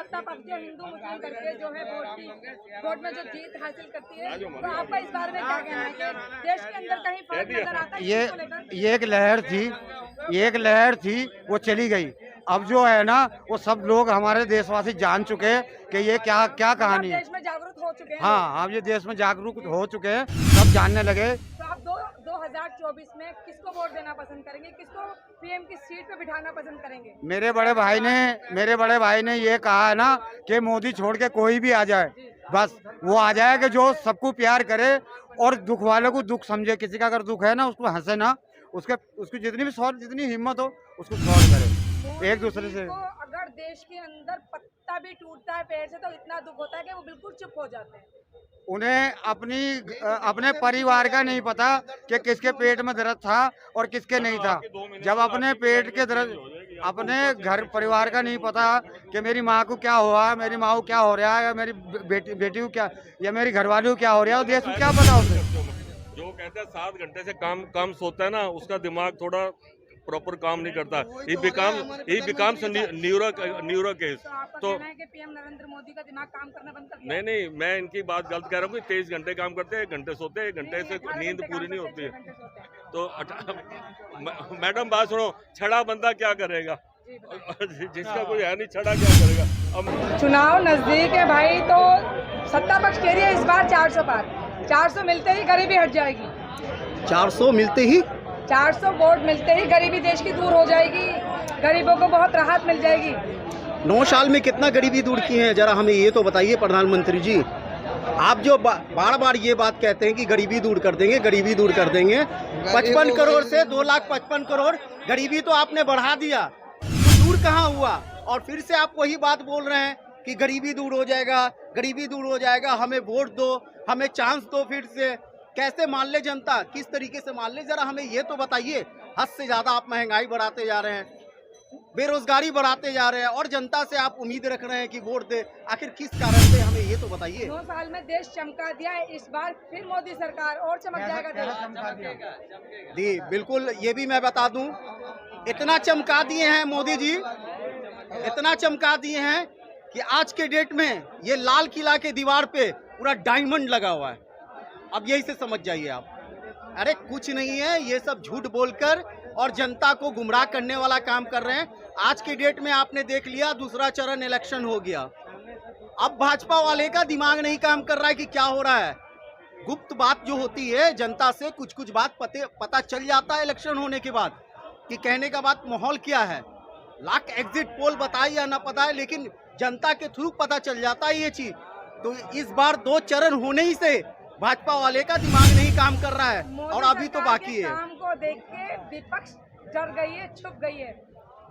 सत्ता पक्ष जो हिंदू मुस्लिम करके जो है वोट में जो जीत हासिल करती है, तो आपका इस बारे में क्या कहना है कि देश के अंदर कहीं फर्क नजर आता है? ये एक लहर थी वो चली गई। अब जो है ना वो सब लोग हमारे देशवासी जान चुके हैं कि ये क्या क्या कहानी है। देश में जागरूक हो चुके हैं। हाँ, अब ये देश में जागरूक हो चुके हैं, सब जानने लगे। तो आप 2024 में किसको वोट देना पसंद करेंगे, किसको पीएम की सीट पे बिठाना पसंद करेंगे? मेरे बड़े भाई ने ये कहा है ना कि मोदी छोड़ के कोई भी आ जाए, बस वो आ जाए कि जो सबको प्यार करे और दुख वालों को दुख समझे। किसी का अगर दुख है ना उसको हंसे ना, उसकी जितनी हिम्मत हो उसको सॉल्व करे एक दूसरे से। तो अगर देश के अंदर पत्ता भी टूटता है पेड़ से तो इतना दुख होता है कि वो बिल्कुल चुप हो जाते हैं। उन्हें अपने परिवार का नहीं पता कि किसके पेट में दर्द था और किसके नहीं था। जब अपने पेट के दर्द, अपने घर परिवार का नहीं पता कि मेरी माँ को क्या हुआ, मेरी माँ को क्या हो रहा है, या मेरी बेटी को क्या, या मेरी घरवाली को क्या हो रहा है, देश को क्या पता उसे। जो कहते हैं 7 घंटे से काम सोता है ना, उसका दिमाग थोड़ा प्रॉपर काम नहीं करता। ही बिकम्स न्यूरो केस। तो कि पीएम नरेंद्र मोदी का दिमाग काम करना बंद कर दिया? नहीं, मैं इनकी बात गलत कह रहा हूँ कि 23 घंटे काम करते हैं, 1 घंटे सोते हैं, 1 घंटे से नींद पूरी नहीं होती है। तो मैडम बात सुनो, छड़ा बंदा क्या करेगा? जिसका कोई है नहीं, छड़ा क्या करेगा? अब चुनाव नजदीक है भाई, तो सत्ता पक्ष कह रही है इस बार 400 पार, 400 मिलते ही गरीबी हट जाएगी। 400 मिलते ही 400 वोट मिलते ही गरीबी देश की दूर हो जाएगी, गरीबों को बहुत राहत मिल जाएगी। 9 साल में कितना गरीबी दूर की है, जरा हमें ये तो बताइए प्रधानमंत्री जी। आप जो बार ये बात कहते हैं कि गरीबी दूर कर देंगे, गरीबी दूर कर देंगे, 55 करोड़ से 2,55 करोड़ गरीबी तो आपने बढ़ा दिया, तो दूर कहाँ हुआ? और फिर से आप वही बात बोल रहे हैं कि गरीबी दूर हो जाएगा, गरीबी दूर हो जाएगा, हमें वोट दो, हमें चांस दो। फिर से कैसे मान ले जनता, किस तरीके से मान ले, जरा हमें ये तो बताइए। हद से ज्यादा आप महंगाई बढ़ाते जा रहे हैं, बेरोजगारी बढ़ाते जा रहे हैं, और जनता से आप उम्मीद रख रहे हैं कि वोट दे। आखिर किस कारण से, हमें ये तो बताइए। 9 साल में देश चमका दिया है, इस बार फिर मोदी सरकार और चमक जाएगा देश। जी बिल्कुल, ये भी मैं बता दूं, इतना चमका दिए हैं मोदी जी, इतना चमका दिए हैं कि आज के डेट में ये लाल किला के दीवार पे पूरा डायमंड लगा हुआ है। अब यही से समझ जाइए आप। अरे कुछ नहीं है, ये सब झूठ बोलकर और जनता को गुमराह करने वाला काम कर रहे हैं। आज के डेट में आपने देख लिया, दूसरा चरण इलेक्शन हो गया, अब भाजपा वाले का दिमाग नहीं काम कर रहा है कि क्या हो रहा है। गुप्त बात जो होती है, जनता से कुछ बात पता चल जाता है इलेक्शन होने के बाद कि कहने का बात माहौल क्या है। लाख एग्जिट पोल बताए या ना बताए, लेकिन जनता के थ्रू पता चल जाता है ये चीज। तो इस बार 2 चरण होने ही से भाजपा वाले का दिमाग नहीं काम कर रहा है, और अभी तो बाकी है। काम को देख के विपक्ष डर गई है, छुप गई है।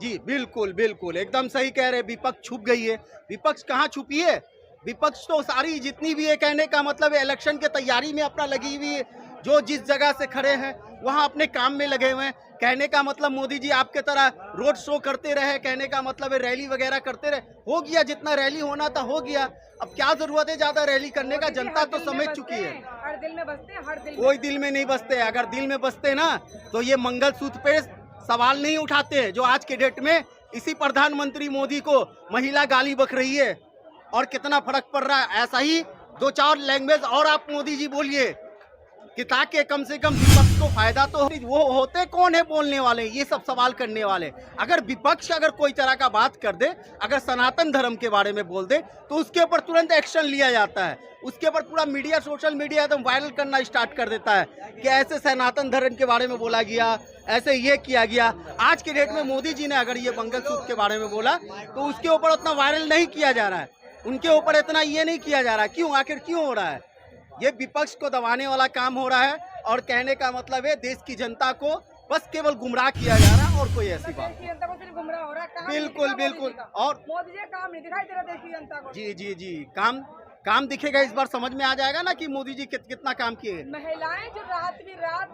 जी बिल्कुल बिल्कुल, एकदम सही कह रहे हैं, विपक्ष छुप गई है। विपक्ष कहाँ छुपी है? विपक्ष तो सारी जितनी भी है, कहने का मतलब है इलेक्शन के तैयारी में अपना लगी हुई है। जो जिस जगह से खड़े हैं वहाँ अपने काम में लगे हुए हैं। कहने का मतलब मोदी जी आपके तरह रोड शो करते रहे, कहने का मतलब है रैली वगैरह करते रहे, हो गया जितना रैली होना था हो गया। अब क्या जरूरत है ज्यादा रैली करने का, जनता तो समझ चुकी है। हर दिल में बसते हैं, हर दिल में। कोई दिल में नहीं बसते। अगर दिल में बसते ना तो ये मंगलसूत्र पे सवाल नहीं उठाते, जो आज के डेट में इसी प्रधानमंत्री मोदी को महिला गाली बक रही है। और कितना फर्क पड़ रहा है, ऐसा ही 2-4 लैंग्वेज और आप मोदी जी बोलिए कि ताकि कम से कम विपक्ष को फायदा तो हो। वो होते कौन है बोलने वाले, ये सब सवाल करने वाले? अगर विपक्ष अगर कोई तरह का बात कर दे, अगर सनातन धर्म के बारे में बोल दे, तो उसके ऊपर तुरंत एक्शन लिया जाता है। उसके ऊपर पूरा मीडिया, सोशल मीडिया एकदम वायरल करना स्टार्ट कर देता है कि ऐसे सनातन धर्म के बारे में बोला गया, ऐसे ये किया गया। आज के डेट में मोदी जी ने अगर ये मंगलसूत्र के बारे में बोला तो उसके ऊपर उतना वायरल नहीं किया जा रहा है, उनके ऊपर इतना ये नहीं किया जा रहा। क्यों? आखिर क्यों हो रहा है? ये विपक्ष को दबाने वाला काम हो रहा है, और कहने का मतलब है देश की जनता को बस केवल गुमराह किया जा रहा है, और कोई ऐसी बात नहीं। जनता को सिर्फ गुमराह हो रहा है। बिल्कुल बिल्कुल, और मोदी जी काम नहीं दिखाई दे रहा देश की जनता को। जी काम दिखेगा। इस बार समझ में आ जाएगा ना कि मोदी जी कितना काम किए। महिलाएं जो रात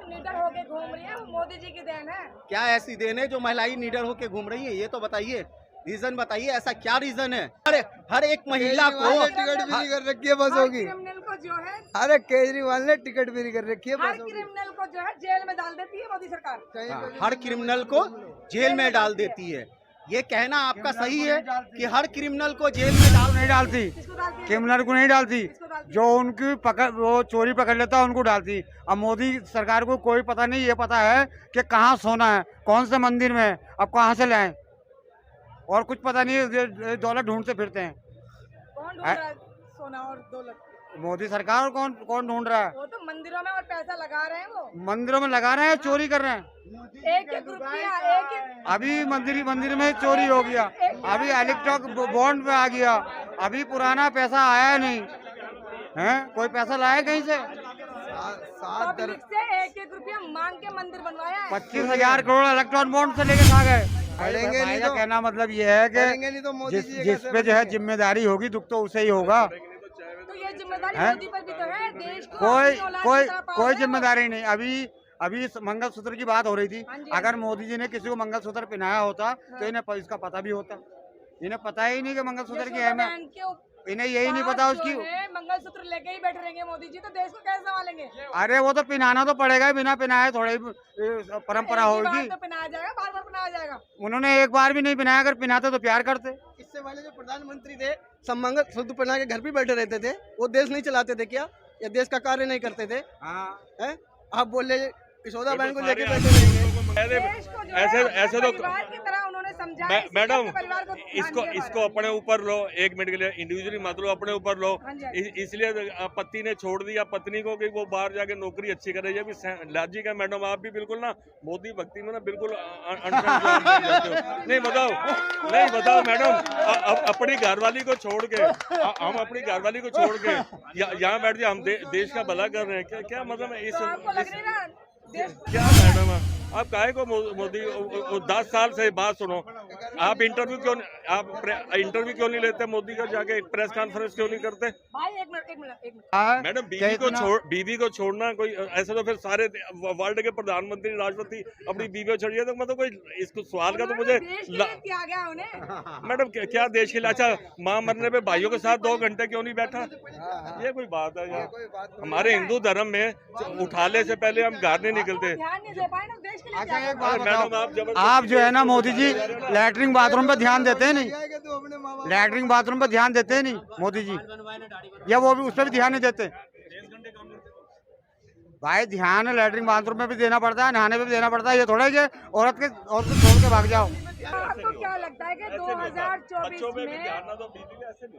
निडर होके घूम रही है, वो मोदी जी की देन है। क्या ऐसी देन है जो महिलाएं निडर होके घूम रही है? ये तो बताइए, रीजन बताइए, ऐसा क्या रीजन है? अरे हर एक महिला को टिकट भी नहीं कर रखी है, बस होगी। क्रिमिनल को जो है, अरे केजरीवाल ने टिकट भी नहीं कर रखी है, हर क्रिमिनल को जो है जेल में डाल देती है मोदी सरकार। हर क्रिमिनल को जेल में डाल देती है। ये कहना आपका सही है कि हर क्रिमिनल को जेल में डाल नहीं डालती, किसको डालती है? क्रिमिनल को नहीं डालती, किसको डालती है? जो उनकी पकड़ वो चोरी पकड़ लेता है उनको डालती। अब मोदी सरकार को कोई पता नहीं, ये पता है कि कहाँ सोना है, कौन से मंदिर में है, अब कहाँ से लाएं, और कुछ पता नहीं है, दौलत ढूंढते फिरते हैं। कौन ढूंढ रहा है सोना और दौलत? मोदी सरकार कौन कौन ढूंढ रहा है? वो तो मंदिरों में और पैसा लगा रहे हैं वो। मंदिरों में लगा रहे हैं, चोरी कर रहे हैं। एक एक रुपया एक अभी मंदिर में चोरी हो गया, अभी इलेक्ट्रॉक बॉन्ड में आ गया, अभी पुराना पैसा आया नहीं है, कोई पैसा लाया कहीं से? पब्लिक से एक एक रुपया मांग के मंदिर बनवाया है। 25,000 करोड़ इलेक्ट्रॉन बॉन्ड से लेके खा गए। करेंगे नहीं तो, कहना मतलब ये है करेंगे नहीं तो कि मोदी जी जिस पे जो है जिम्मेदारी होगी, दुख तो उसे ही होगा। तो ये जिम्मेदारी हैं? मोदी पर भी तो है, देश को कोई अपनी औलाद कोई की तरह पाल कोई रहे हैं वो। जिम्मेदारी नहीं। अभी इस मंगलसूत्र की बात हो रही थी, हाँ जी, अगर मोदी जी ने किसी को मंगलसूत्र पहनाया होता तो इन्हें इसका पता भी होता। इन्हें पता ही नहीं कि मंगलसूत्र की यशोदा अहमियत, बहन के ऊपर इन्हें यही नहीं पता जो उसकी। है, मंगलसूत्र लेके ही बैठे रहेंगे मोदी जी, तो देश को कैसे संभालेंगे? अरे वो तो पहनाना तो पड़ेगा ही, बिना पहनाए थोड़ी परंपरा एक ही बार होगी। तो पहनाया जाएगा, बार बार पहनाया जाएगा। उन्होंने एक बार भी नहीं पहनाया, अगर पहनाते तो प्यार करते। इससे पहले जो प्रधानमंत्री थे सब मंगलसूत्र पहना के घर पे बैठे रहते थे, वो देश नहीं चलाते थे क्या, या देश का कार्य नहीं करते थे? हैं? आप बोल रहे यशोदा बहन को लेके बैठे रहेंगे। देश को जो है ऐसे अपने ऐसे तो परिवार की तरह उन्होंने समझा, इसलिए मैडम अपने परिवार को ध्यान इसको दिया इसको अपने ऊपर लो, 1 मिनट के लिए इंडिविजुअली मत लो, अपने ऊपर लो। हाँ जी, हाँ इसलिए पति ने छोड़ दिया पत्नी को कि वो बाहर जाके नौकरी अच्छी करे। ये भी लॉजिक है मैडम, आप भी बिल्कुल ना मोदी भक्ति में ना बिल्कुल नहीं बताओ मैडम, अपनी घरवाली को छोड़ के हम अपनी घरवाली को छोड़ के यहाँ बैठ जाए, हम देश का भला कर रहे हैं। क्या मतलब है तो आपको लग रही ना देश क्या मैडम आप काहे को मोदी 10 साल से बात सुनो, आप इंटरव्यू क्यों नहीं लेते मोदी का, जाके प्रेस कॉन्फ्रेंस क्यों नहीं करते? भाई एक मिनट मैडम बीवी को छोड़ना कोई ऐसा तो फिर सारे वर्ल्ड के प्रधानमंत्री राष्ट्रपति अपनी बीवी को छोड़िए, तो मतलब कोई इसको सवाल का तो मुझे देश के लिए किया गया उन्हें। मैडम क्या देश के लिए? अच्छा माँ मरने पे भाइयों के साथ 2 घंटे क्यों नहीं बैठा? ये कोई बात है यार? हमारे हिंदू धर्म में उठाने से पहले हम घर नहीं निकलते। ध्यान नहीं दे पाए ना देश के लिए। अच्छा क्या एक किया? बात मैडम बताओ, आप आप जो है ना मोदी जी लैटरिन बाथरूम पे ध्यान देते हैं नहीं? लैटरिन बाथरूम पे ध्यान देते हैं नहीं मोदी जी, या वो भी उस पर भी ध्यान नहीं देते? भाई ध्यान लैटरिन बाथरूम में भी देना पड़ता है, नहाने पे भी देना पड़ता है। ये थोड़ा है कि औरत को छोड़ के भाग जाओ। आपको क्या लगता है कि 2024 में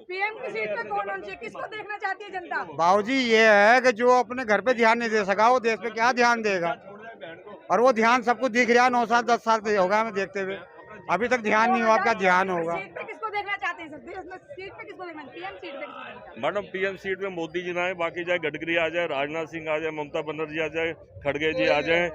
पीएम की सीट पे कौन होना चाहिए? किसको देखना चाहती है जनता? बाबूजी ये है कि जो अपने घर पे ध्यान नहीं दे सका, वो देश पे क्या ध्यान देगा? और वो ध्यान सबको दिख रहा है, 9 साल 10 साल से होगा हमें देखते हुए, अभी तक ध्यान नहीं हुआ। क्या ध्यान होगा? सीट पे किसको देखना चाहते हैं सर? देश में सीट पे किसको देखना? पीएम सीट पे किसको देखना चाहते हैं? मैडम पीएम सीट में मोदी जी ना आए, बाकी चाहे गडकरी आ जाए, राजनाथ सिंह आ जाए, ममता बनर्जी आ जाए, खड़गे जी आ जाए,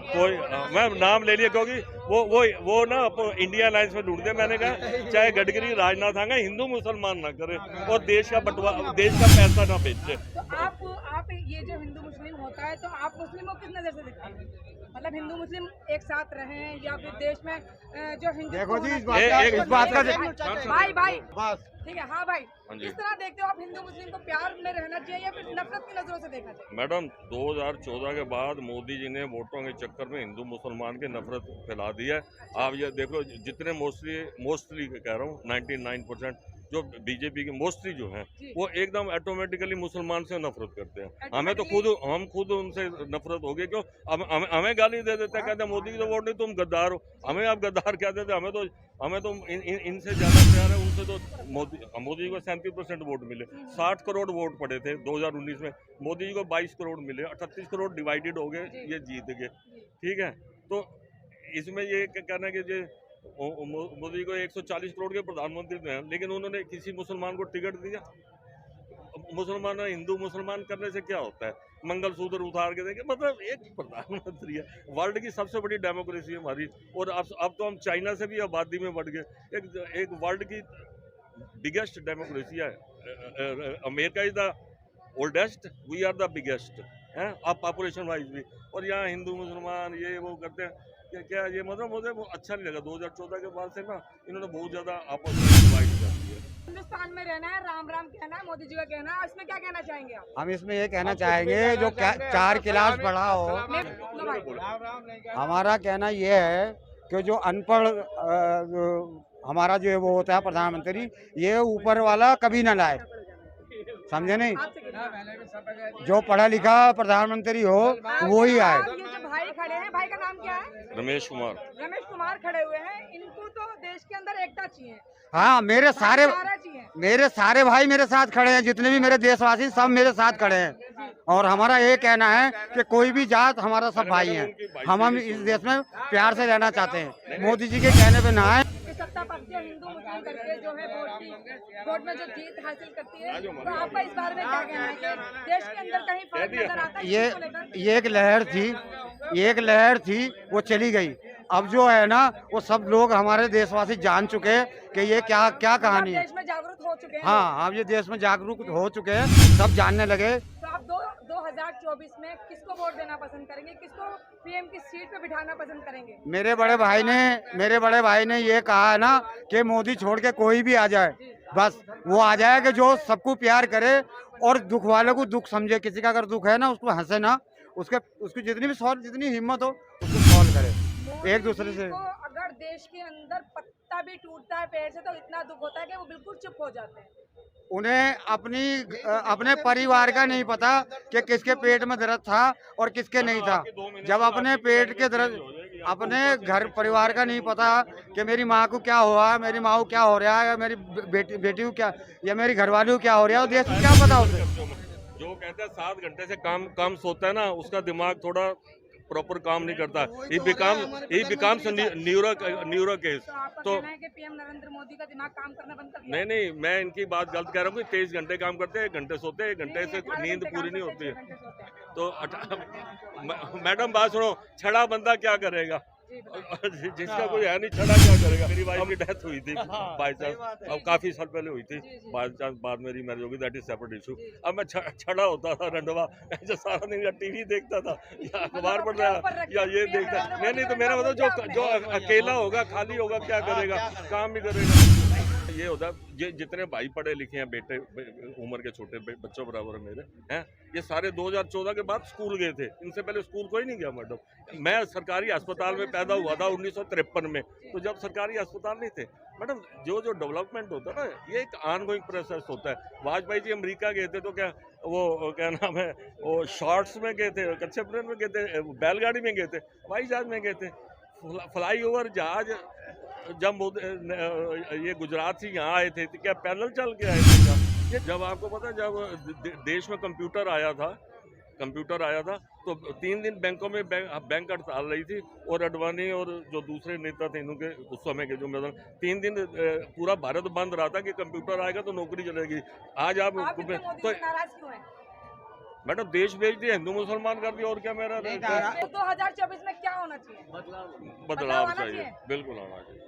कोई मैम नाम ले लिया, क्योंकि वो ना इंडिया अलायंस में ढूंढते। मैंने कहा चाहे गडकरी राजनाथ आ गए, हिंदू मुसलमान ना करे और देश का पैसा ना बेचे। तो आप ये जो हिंदू मुस्लिम होता है, तो आप मुस्लिमों को किस नजर से देखते हैं? मतलब हिंदू मुस्लिम एक साथ रहें, या फिर देश में जो हिंदू देखो जी, इस बात का भाई बस ठीक है, हाँ भाई, हाँ जी। इस तरह देखते हो आप हिंदू मुस्लिम को प्यार में रहना चाहिए या फिर नफरत की नजरों से देखना चाहिए? मैडम 2014 के बाद मोदी जी ने वोटों के चक्कर में हिंदू मुसलमान की नफरत फैला दी है। आप ये देखो, जितने मोस्टली कह रहा हूँ 99% जो बीजेपी के मोस्टली जो हैं वो एकदम ऑटोमेटिकली मुसलमान से नफरत करते हैं। हमें तो हम खुद उनसे नफरत हो गई। क्यों? हमें गाली दे देते हैं, कहते हैं मोदी की तो वोट नहीं, तुम गद्दार हो। हमें आप गद्दार क्या देते? हमें तो इनसे ज्यादा प्यार है उनसे। तो मोदी जी को 37% वोट मिले, 60 करोड़ वोट पड़े थे 2019 में, मोदी जी को 22 करोड़ मिले, 38 करोड़ डिवाइडेड हो गए, ये जीत गए। ठीक है, तो इसमें ये कहना है कि मोदी को 140 करोड़ के प्रधानमंत्री हैं, लेकिन उन्होंने किसी मुसलमान को टिकट दिया? मुसलमान हिंदू मुसलमान करने से क्या होता है? मंगलसूत्र उतार के देंगे, मतलब एक प्रधानमंत्री है। वर्ल्ड की सबसे बड़ी डेमोक्रेसी है हमारी, और अब तो हम चाइना से भी आबादी में बढ़ गए। एक वर्ल्ड की बिगेस्ट डेमोक्रेसी है। America is the oldest, we are the biggest है अब पॉपुलेशन वाइज भी। और यहाँ हिंदू मुसलमान ये वो करते हैं, क्या ये मतलब मुझे वो अच्छा नहीं लगा। 2014 के बाद से ना इन्होंने बहुत ज्यादा आपस में डिवाइड कर दिया। हिंदुस्तान में रहना है, राम राम कहना है, मोदी जी का कहना है, इसमें क्या कहना चाहेंगे आप? हम इसमें ये कहना चाहेंगे, जो 4 क्लास पढ़ा हो, लो भाई। हमारा कहना ये है कि जो अनपढ़ हमारा जो है वो होता है प्रधानमंत्री, ये ऊपर वाला कभी ना लाए, समझे नहीं। जो पढ़ा लिखा प्रधानमंत्री हो वो ही आए। ये जो भाई खड़े हैं, भाई का नाम क्या है? रमेश कुमार। रमेश कुमार खड़े हुए हैं, इनको तो देश के अंदर एकता चाहिए, हाँ, मेरे सारे चाहिए। भाई मेरे साथ खड़े हैं, जितने भी मेरे देशवासी सब मेरे साथ खड़े हैं। और हमारा ये कहना है कि कोई भी जात हमारा सब भाई हैं। हम इस देश में प्यार से रहना चाहते हैं। मोदी जी के कहने पे ना आए। सत्ता पक्ष हिंदू मुस्लिम करके जो है वोट में जो जीत हासिल करती है, तो आपका इस बारे में क्या कहना है कि देश के अंदर कहीं फर्क नजर आता है? ये एक लहर थी वो चली गई। अब जो है ना वो सब लोग हमारे देशवासी जान चुके हैं कि ये क्या कहानी है। देश में जागरूक हो चुके हैं। हाँ, अब ये देश में जागरूक हो चुके हैं, सब जानने लगे। तो आप 2024 में किसको वोट देना पसंद करेंगे, किसको पीएम की सीट पे बिठाना पसंद करेंगे? मेरे बड़े भाई ने ये कहा है ना कि मोदी छोड़ के कोई भी आ जाए, बस वो आ जाए कि जो सबको प्यार करे और दुख वालों को दुख समझे। किसी का अगर दुख है ना उसको हंसे ना, उसकी जितनी हिम्मत हो उसको सॉल्व करे एक दूसरे से। तो अगर देश के अंदर पत्ता भी टूटता है पेड़ से तो इतना दुख होता है कि वो बिल्कुल चुप हो जाते हैं। उन्हें अपने परिवार का नहीं पता कि किसके पेट में दर्द था और किसके नहीं था। जब अपने पेट के दर्द, अपने घर परिवार का नहीं पता कि मेरी माँ को क्या हुआ, मेरी माँ को क्या हो रहा है, या मेरी बेटी को क्या, या मेरी घरवाली को क्या हो रहा है, देश को क्या पता उसे। जो कहते हैं 7 घंटे से कम सोता है ना, उसका दिमाग थोड़ा प्रॉपर काम नहीं करता। ही बिकम्स न्यूरो केस। तो कहना है कि पीएम नरेंद्र मोदी का दिमाग काम करना बंद कर दिया? नहीं, मैं इनकी बात गलत कह रहा हूँ कि 23 घंटे काम करते हैं, 1 घंटे सोते हैं, 1 घंटे से नींद पूरी नहीं होती है। तो मैडम बात सुनो, छड़ा बंदा क्या करेगा? जिसका कोई है नहीं, छड़ा क्या करेगा? मेरी वाइफ की डेथ हुई थी बाई चांस, अब काफी साल पहले हुई थी, बाई चांस बाद मेरी मैरिज होगी, दैट इज सेपरेट इशू। अब मैं छड़ा होता था रंडवा, ऐसे सारा दिन या टीवी देखता था या अखबार पढ़ रहा या ये देखता। नहीं तो मेरा मतलब जो अकेला होगा, खाली होगा, क्या करेगा? काम भी करेगा। ये होता जितने भाई पढ़े लिखे हैं, बेटे उम्र के छोटे बच्चों बराबर मेरे हैं, ये सारे 2014 के बाद स्कूल गए थे। इनसे पहले स्कूल कोई नहीं गया मैडम। मैं सरकारी अस्पताल में पैदा हुआ था 1953 में, तो जब सरकारी अस्पताल नहीं थे मैडम। जो डेवलपमेंट होता है ना, ये एक ऑनगोइंग प्रोसेस होता है। वाजपेयी जी अमेरिका गए थे तो क्या नाम है, वो शॉर्ट्स में गए थे, कच्चे प्लेन में गए थे, बैलगाड़ी में गए थे, हवाई जहाज में गए थे, फ्लाई ओवर जहाज। जब ये गुजरात से यहाँ आए थे तो क्या पैदल चल के आए थे? ये जब आपको पता, जब देश में कंप्यूटर आया था तो 3 दिन बैंकों में बैंक हड़ताल रही थी, और अडवाणी और जो दूसरे नेता थे इनके उस समय के, जो मतलब 3 दिन पूरा भारत बंद रहा था कि कंप्यूटर आएगा तो नौकरी चलेगी। आज आप तो मैडम देश बेच दिया, हिंदू मुसलमान कर दिया, और क्या मेरा? 2024 में क्या होना चाहिए? बदलाव चाहिए, बिल्कुल आना चाहिए।